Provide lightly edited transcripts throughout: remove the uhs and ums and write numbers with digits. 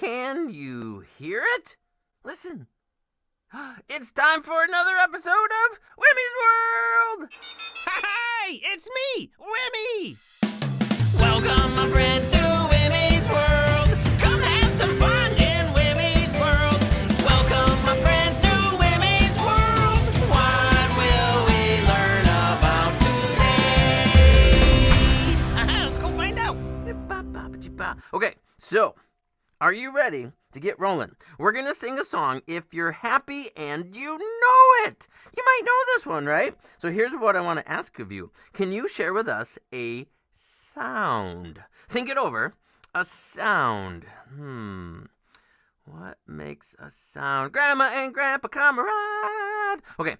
Can you hear it? Listen. It's time for another episode of Wimee's World! Hey, it's me, Wimee! Welcome, my friends, to Wimee's World! Come have some fun in Wimee's World! Welcome, my friends, to Wimee's World! What will we learn about today? Let's go find out. Okay, so, are you ready to get rolling? We're going to sing a song if you're happy and you know it. You might know this one, right? So here's what I want to ask of you. Can you share with us a sound? Think it over. A sound. What makes a sound? Grandma and Grandpa, comrade. Okay.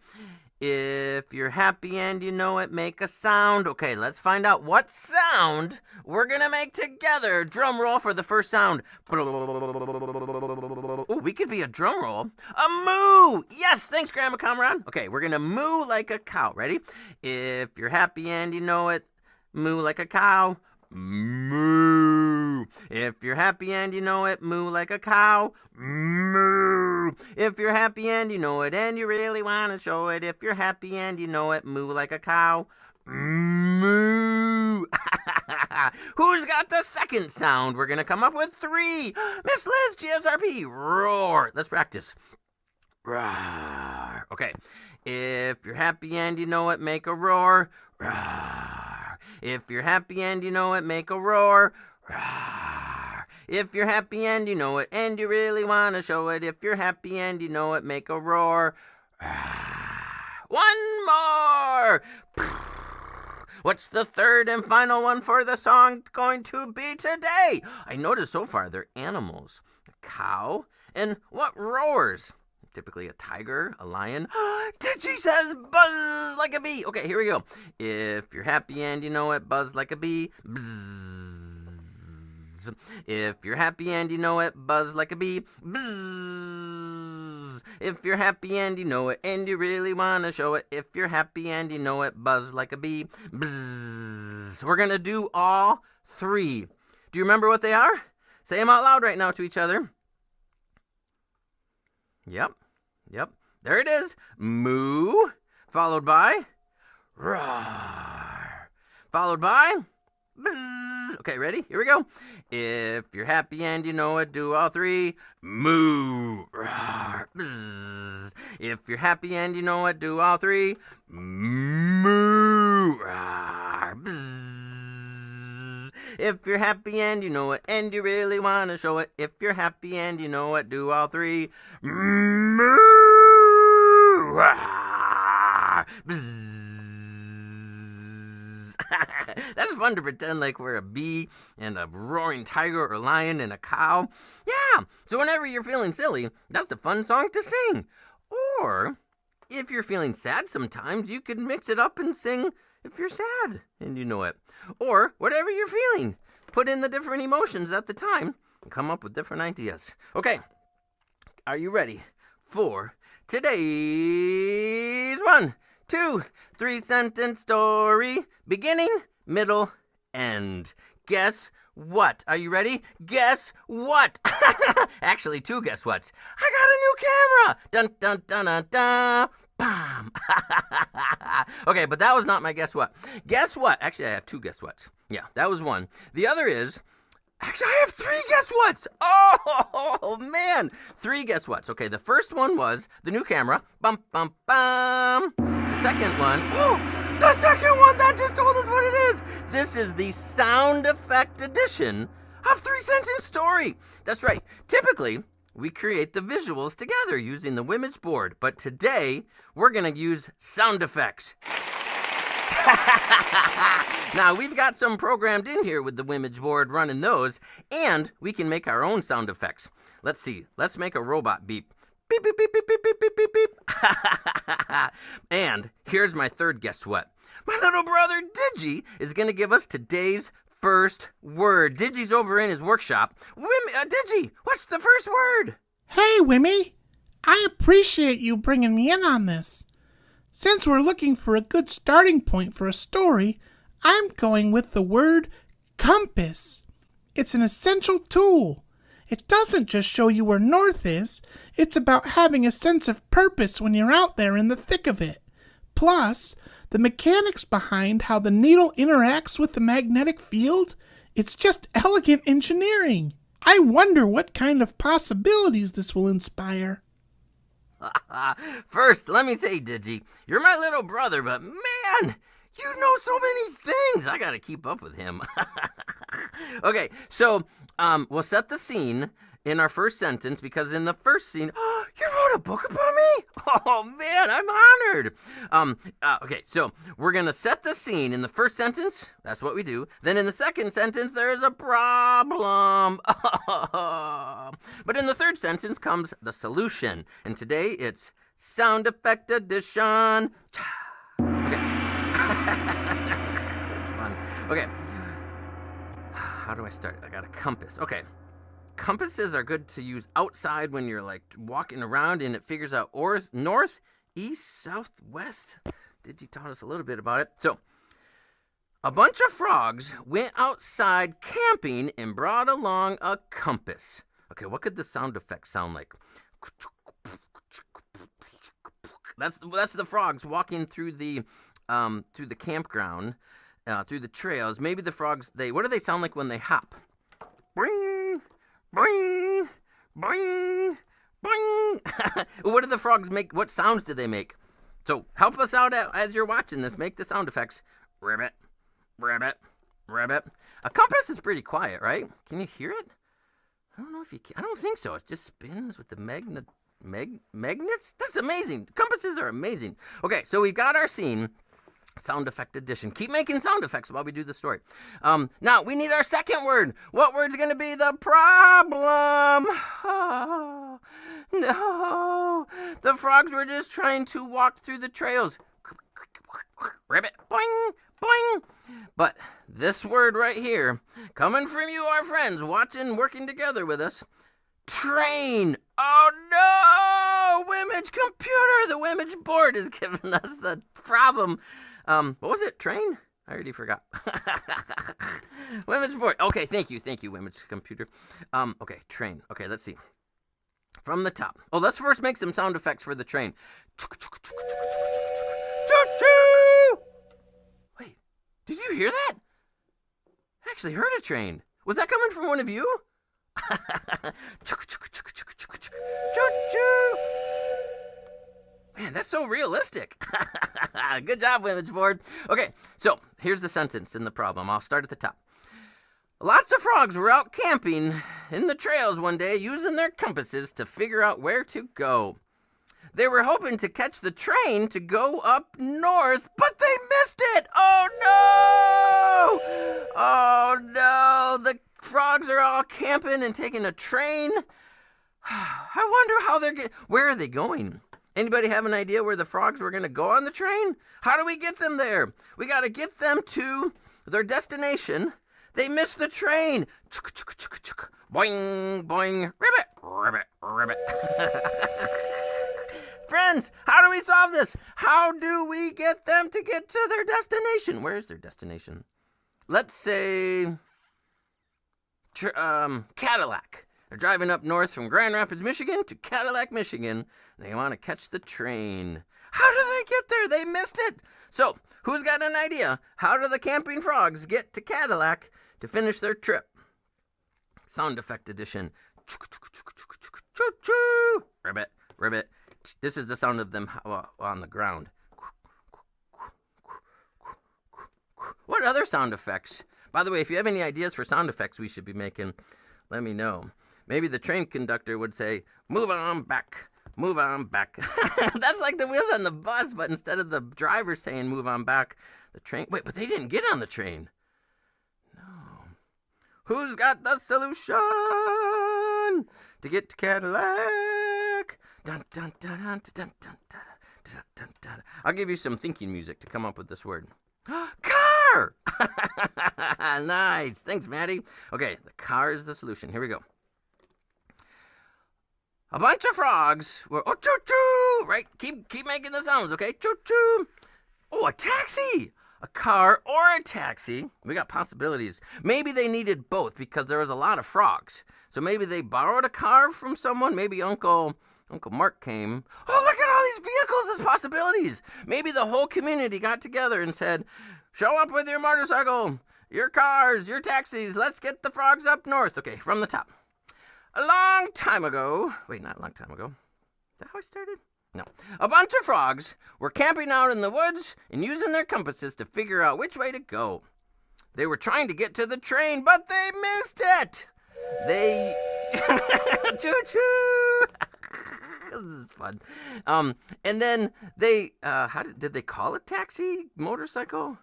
If you're happy and you know it, make a sound. Okay, let's find out what sound we're going to make together. Drum roll for the first sound. Oh, we could be a drum roll. A moo. Yes, thanks, Grandma Comrade. Okay, we're going to moo like a cow. Ready? If you're happy and you know it, moo like a cow. Moo. If you're happy and you know it, moo like a cow. Moo. If you're happy and you know it and you really want to show it, if you're happy and you know it, moo like a cow. Moo. Who's got the second sound? We're going to come up with 3. Miss Liz, GSRP, roar. Let's practice. Roar. Okay. If you're happy and you know it, make a roar. Roar. If you're happy and you know it, make a roar. Roar. If you're happy and you know it, and you really want to show it, if you're happy and you know it, make a roar. Roar. One more. What's the third and final one for the song going to be today? I noticed so far they're animals. A cow, and what roars? Typically a tiger, a lion. Digee says buzz like a bee. Okay, here we go. If you're happy and you know it, buzz like a bee. Buzz. If you're happy and you know it, buzz like a bee. Buzz. If you're happy and you know it, and you really want to show it, if you're happy and you know it, buzz like a bee. Buzz. We're going to do all 3. Do you remember what they are? Say them out loud right now to each other. Yep. There it is. Moo, followed by roar, followed by buzz. Okay, ready? Here we go. If you're happy and you know it, do all 3. Moo, roar, buzz. If you're happy and you know it, do all 3. Moo, roar, buzz. If you're happy and you know it, and you really want to show it, if you're happy and you know it, do all 3. Moo, roar, buzz. That's fun to pretend like we're a bee and a roaring tiger or lion and a cow. Yeah, so whenever you're feeling silly, that's a fun song to sing. Or, if you're feeling sad sometimes, you could mix it up and sing if you're sad and you know it. Or, whatever you're feeling. Put in the different emotions at the time and come up with different ideas. Okay, are you ready for today's 1, 2, 3 sentence story? Beginning, middle, end. Guess what? Are you ready? Guess what? Actually, 2 guess whats. I got a new camera! Dun, dun, dun, dun, dun. Bam! Okay, but that was not my guess what. Guess what? Actually, I have 2 guess whats. Yeah, that was 1. The other is, actually, I have 3 guess whats. Oh, man. 3 guess whats. Okay, the first one was the new camera. Bum, bum, bum. The second one, the second one, that just told us what it is. This is the sound effect edition of 3 Sentence Story. That's right. Typically, we create the visuals together using the Wimee board, but today we're going to use sound effects. Now, we've got some programmed in here with the Wimee board running those, and we can make our own sound effects. Let's see. Let's make a robot beep. Beep, beep, beep, beep, beep, beep, beep, beep, beep. And here's my third guess what. My little brother Digee is going to give us today's first word. Digee's over in his workshop. Digee, what's the first word? Hey, Wimee. I appreciate you bringing me in on this. Since we're looking for a good starting point for a story, I'm going with the word compass. It's an essential tool. It doesn't just show you where north is, it's about having a sense of purpose when you're out there in the thick of it. Plus, the mechanics behind how the needle interacts with the magnetic field, it's just elegant engineering. I wonder what kind of possibilities this will inspire. First, let me say, Digee, you're my little brother, but man, you know so many things. I gotta keep up with him. Okay, so we'll set the scene in our first sentence because in the first scene, you wrote a book about me? Oh man, I'm honored. Okay, so we're gonna set the scene in the first sentence. That's what we do. Then in the second sentence, there's a problem. But in the third sentence comes the solution. And today it's sound effect edition. Okay. That's fun. Okay. How do I start? I got a compass. Okay. Compasses are good to use outside when you're like walking around and it figures out north, east, south, west. Digee taught us a little bit about it. So, a bunch of frogs went outside camping and brought along a compass. Okay, what could the sound effect sound like? That's the frogs walking through the campground, through the trails. Maybe the frogs, what do they sound like when they hop? Boing, boing, boing, boing. What do the frogs make? What sounds do they make? So help us out as you're watching this. Make the sound effects. Ribbit, ribbit, ribbit. A compass is pretty quiet, right? Can you hear it? I don't know if you can. I don't think so. It just spins with the magnets? That's amazing. Compasses are amazing. Okay, so we've got our scene. Sound effect edition. Keep making sound effects while we do the story. Now, we need our second word. What word's going to be the problem? Oh, no. The frogs were just trying to walk through the trails. Ribbit. Boing. Boing. But this word right here, coming from you, our friends, watching, working together with us, train. Oh no! Wimage computer, the Wimage board is giving us the problem. What was it? Train? I already forgot. Wimage board. Okay, thank you, Wimage computer. Okay, train. Okay, let's see. From the top. Oh, let's first make some sound effects for the train. Choo-choo! Wait, did you hear that? I actually heard a train. Was that coming from one of you? Choo-choo! Man, that's so realistic. Good job, Wimage board. Okay, so here's the sentence in the problem. I'll start at the top. Lots of frogs were out camping in the trails one day using their compasses to figure out where to go. They were hoping to catch the train to go up north, but they missed it. Oh no! Oh no! The frogs are all camping and taking a train. I wonder how where are they going? Anybody have an idea where the frogs were going to go on the train? How do we get them there? We got to get them to their destination. They missed the train. Boing, boing, ribbit, ribbit, ribbit. Friends, how do we solve this? How do we get them to get to their destination? Where is their destination? Let's say Cadillac. They're driving up north from Grand Rapids, Michigan to Cadillac, Michigan. They want to catch the train. How do they get there? They missed it. So, who's got an idea? How do the camping frogs get to Cadillac to finish their trip? Sound effect edition. Choo-choo! Ribbit, ribbit. This is the sound of them on the ground. What other sound effects? By the way, if you have any ideas for sound effects we should be making, let me know. Maybe the train conductor would say, move on back, move on back. That's like the wheels on the bus, but instead of the driver saying move on back, the train... Wait, but they didn't get on the train. No. Who's got the solution to get to Cadillac? Dun, dun, dun, dun, dun, dun, dun, dun, dun, dun. I'll give you some thinking music to come up with this word. Car! Nice. Thanks, Maddie. Okay, the car is the solution. Here we go. A bunch of frogs were, choo-choo, right? Keep making the sounds, okay? Choo-choo. Oh, a taxi. a car, or a taxi. We got possibilities. Maybe they needed both because there was a lot of frogs. So maybe they borrowed a car from someone. Maybe Uncle Mark came. Oh, look at all these vehicles as possibilities. Maybe the whole community got together and said, show up with your motorcycle, your cars, your taxis. Let's get the frogs up north. Okay, from the top. A long time ago. Wait, not a long time ago. Is that how I started? No. A bunch of frogs were camping out in the woods and using their compasses to figure out which way to go. They were trying to get to the train, but they missed it. They... Choo-choo! This is fun. And then they... did they call a taxi? Motorcycle?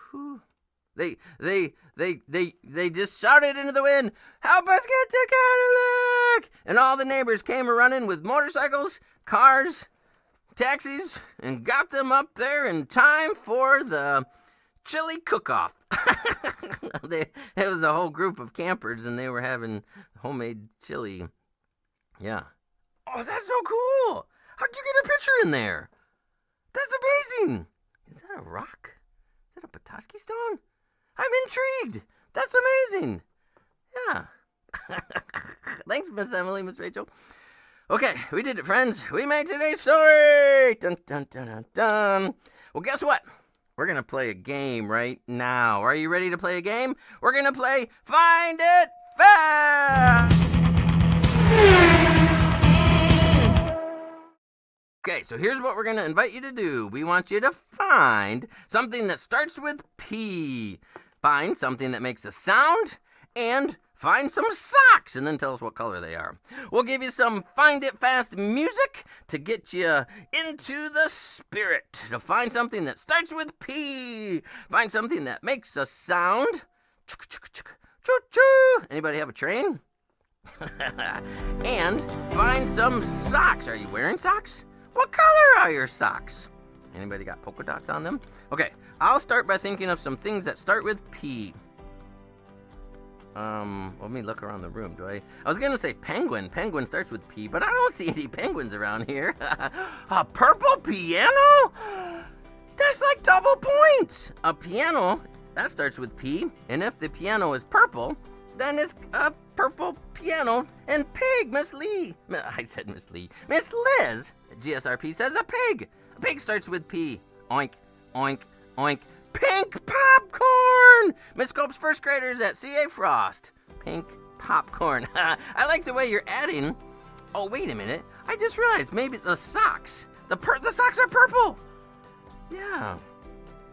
Who... They just shouted into the wind, help us get to Cadillac! And all the neighbors came running with motorcycles, cars, taxis, and got them up there in time for the chili cook-off. It was a whole group of campers, and they were having homemade chili. Yeah. Oh, that's so cool! How'd you get a picture in there? That's amazing! Is that a rock? Is that a Petoskey stone? I'm intrigued. That's amazing. Yeah. Thanks, Miss Emily, Miss Rachel. Okay, we did it, friends. We made today's story. Dun, dun, dun, dun, dun. Well, guess what? We're going to play a game right now. Are you ready to play a game? We're going to play Find It Fast. Okay, so here's what we're going to invite you to do. We want you to find something that starts with P. Find something that makes a sound, and find some socks, and then tell us what color they are. We'll give you some Find It Fast music to get you into the spirit. To find something that starts with P. Find something that makes a sound. Choo-choo. Anybody have a train? And find some socks. Are you wearing socks? What color are your socks? Anybody got polka dots on them? Okay, I'll start by thinking of some things that start with P. Let me look around the room. I was gonna say penguin. Penguin starts with P, but I don't see any penguins around here. A purple piano? That's like double points. A piano, that starts with P, and if the piano is purple, then it's a purple piano. And pig, Miss Lee. I said Miss Lee. Miss Liz, GSRP says a pig. A pig starts with P. Oink, oink, oink. Pink popcorn! Miss Cope's first graders at CA Frost. Pink popcorn. I like the way you're adding. Oh, wait a minute. I just realized maybe the socks. The socks are purple. Yeah.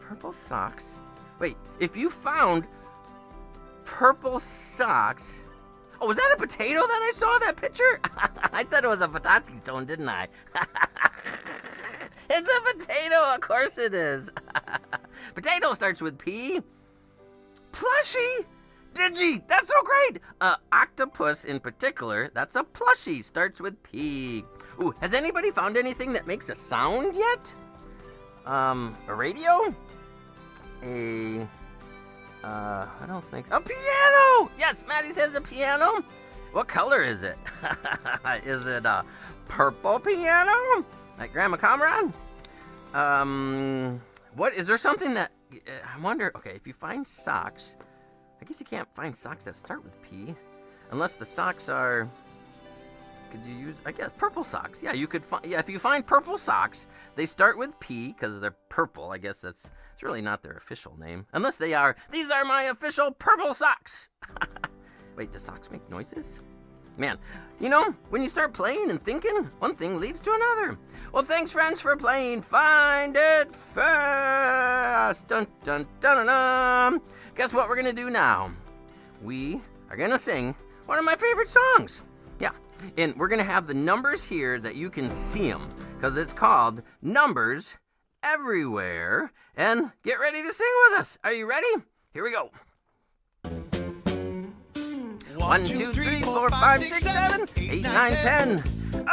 Purple socks. Wait, if you found purple socks... Oh, was that a potato that I saw that picture? I said it was a Petoskey stone, didn't I? It's a potato, of course it is. Potato starts with P. Plushie? Digee, that's so great. Octopus in particular, that's a plushie, starts with P. Ooh, has anybody found anything that makes a sound yet? A radio? What else makes... A piano! Yes, Maddie says a piano. What color is it? Is it a purple piano? Like Grandma Comrade? What, is there something that... I wonder, okay, if you find socks... I guess you can't find socks that start with P. Unless the socks are... Could you use... I guess purple socks. Yeah, you could find... Yeah, if you find purple socks, they start with P because they're purple. I guess it's really not their official name. Unless they are... These are my official purple socks! Wait, do socks make noises? Man, you know, when you start playing and thinking, one thing leads to another. Well, thanks, friends, for playing Find It Fast. Dun, dun, dun, dun, dun. Guess what we're going to do now? We are going to sing one of my favorite songs. Yeah, and we're going to have the numbers here that you can see them, because it's called Numbers Everywhere. And get ready to sing with us. Are you ready? Here we go. 1, 2, 3, 4, 5, 6, 7, 8, 9, 10,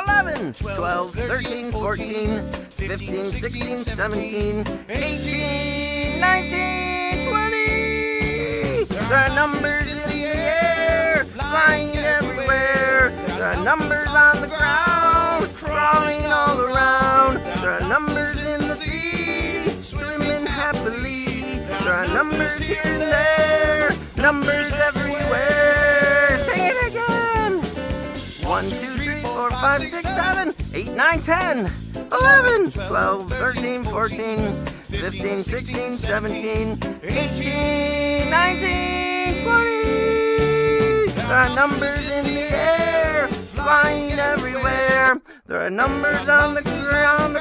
11, 12, 13, 14, 15, 16, 17, 18, 19, 20. There are numbers in the air, flying everywhere. There are numbers on the ground, crawling all around. There are numbers in the sea, swimming happily. numbers here and there, numbers everywhere. Sing it again. 1, 2, 3, 4, 5, 6, 7, 8, 9, 10, 11, 12, 13, 14, 15, 16, 17, 18, 19, 20. There are numbers in the air, flying everywhere. There are numbers on the ground,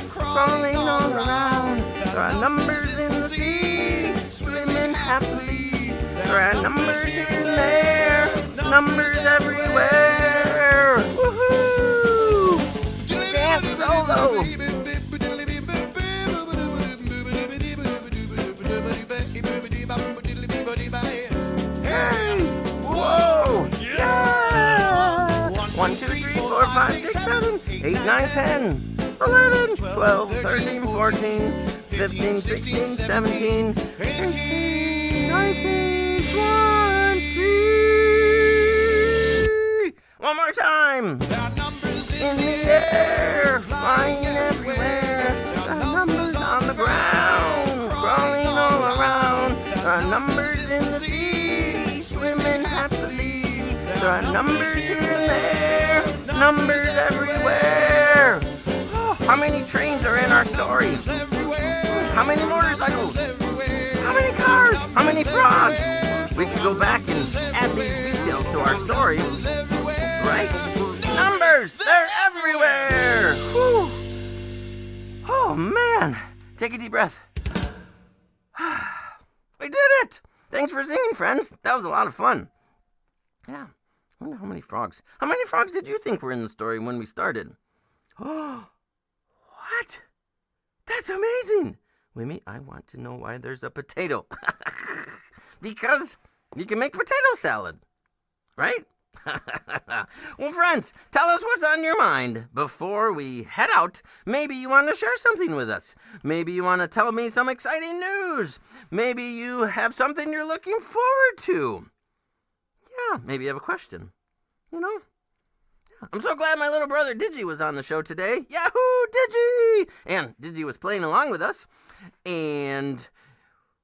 crawling all around. There are numbers in the sea, swimming happily. There are numbers here and there, numbers everywhere. Woohoo! Dance solo! Hey! Whoa! Yeah! 1, 2, 3, 4, 5, 6, 7, 8, 9, 10, 11, 12, 13, 14, 15, 16, 17, 18, 19, 20. One more time. In the air, flying everywhere. There are numbers on the ground, crawling all around. There are numbers in the sea, swimming happily. There are numbers here and there, numbers everywhere. Oh, how many trains are in our story? How many motorcycles? How many cars? How many frogs? We could go back and add these details to our story, right? Numbers, they're everywhere. Whew. Oh man, take a deep breath. We did it! Thanks for singing, friends. That was a lot of fun. Yeah, I wonder how many frogs. How many frogs did you think were in the story when we started? Oh, what? That's amazing. Wimee, I want to know why there's a potato. Because you can make potato salad, right? Well, friends, tell us what's on your mind before we head out. Maybe you want to share something with us. Maybe you want to tell me some exciting news. Maybe you have something you're looking forward to. Yeah, maybe you have a question. You know? Yeah. I'm so glad my little brother Digee was on the show today. Yahoo, Digee! And Digee was playing along with us. And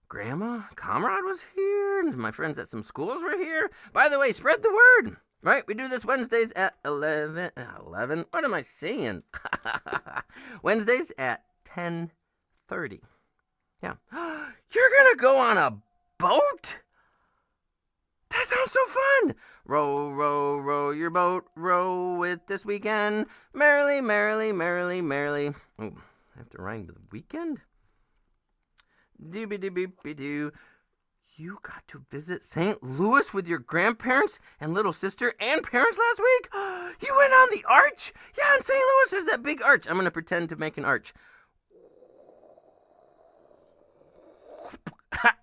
Grandma Comrade was here, and my friends at some schools were here. By the way, spread the word, right? We do this Wednesdays at 11, what am I saying? Wednesdays at 10:30. Yeah. You're gonna go on a boat? That sounds so fun! Row, row, row your boat, row it this weekend. Merrily, merrily, merrily, merrily. Oh, I have to rhyme with weekend? Doo-be-doo-be-be-doo. You got to visit St. Louis with your grandparents and little sister and parents last week? You went on the arch? Yeah, in St. Louis there's that big arch. I'm going to pretend to make an arch.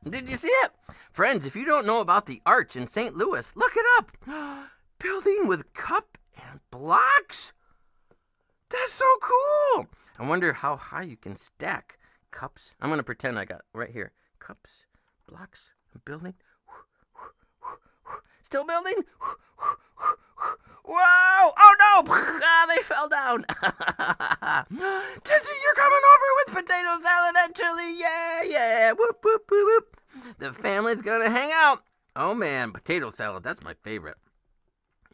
Did you see it? Friends, if you don't know about the arch in St. Louis, look it up. Building with cup and blocks? That's so cool. I wonder how high you can stack cups. I'm going to pretend I got right here. Cups, blocks, building. Still building. Whoa! Oh no! Ah, they fell down. Digee, you're coming over with potato salad and chili. Yeah, yeah. Whoop, whoop, whoop, whoop. The family's going to hang out. Oh man, potato salad. That's my favorite.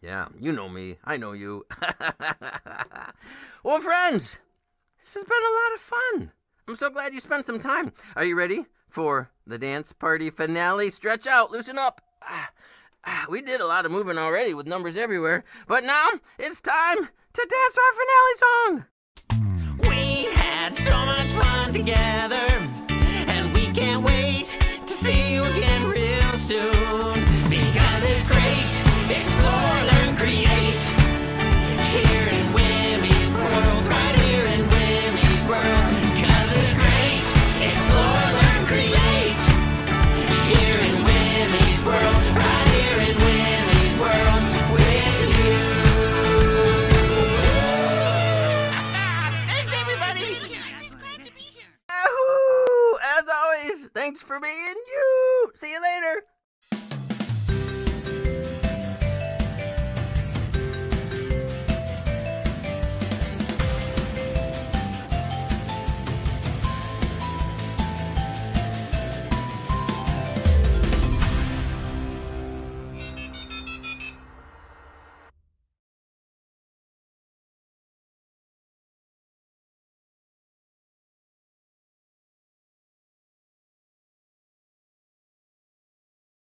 Yeah, you know me. I know you. Well, friends, this has been a lot of fun. I'm so glad you spent some time. Are you ready for the dance party finale? Stretch out, loosen up. We did a lot of moving already with numbers everywhere, but now it's time to dance our finale song. We had so much fun together, and we can't wait to see you again real soon. Because it's great, explore, learn, create. Here in Wimee's world, right here in Wimee's world. Because it's great, explore, learn, create. Here in Wimee's world, right here in Wimee's world with you. Thanks, everybody. I'm just glad to be here. Yahoo! As always, thanks for being you.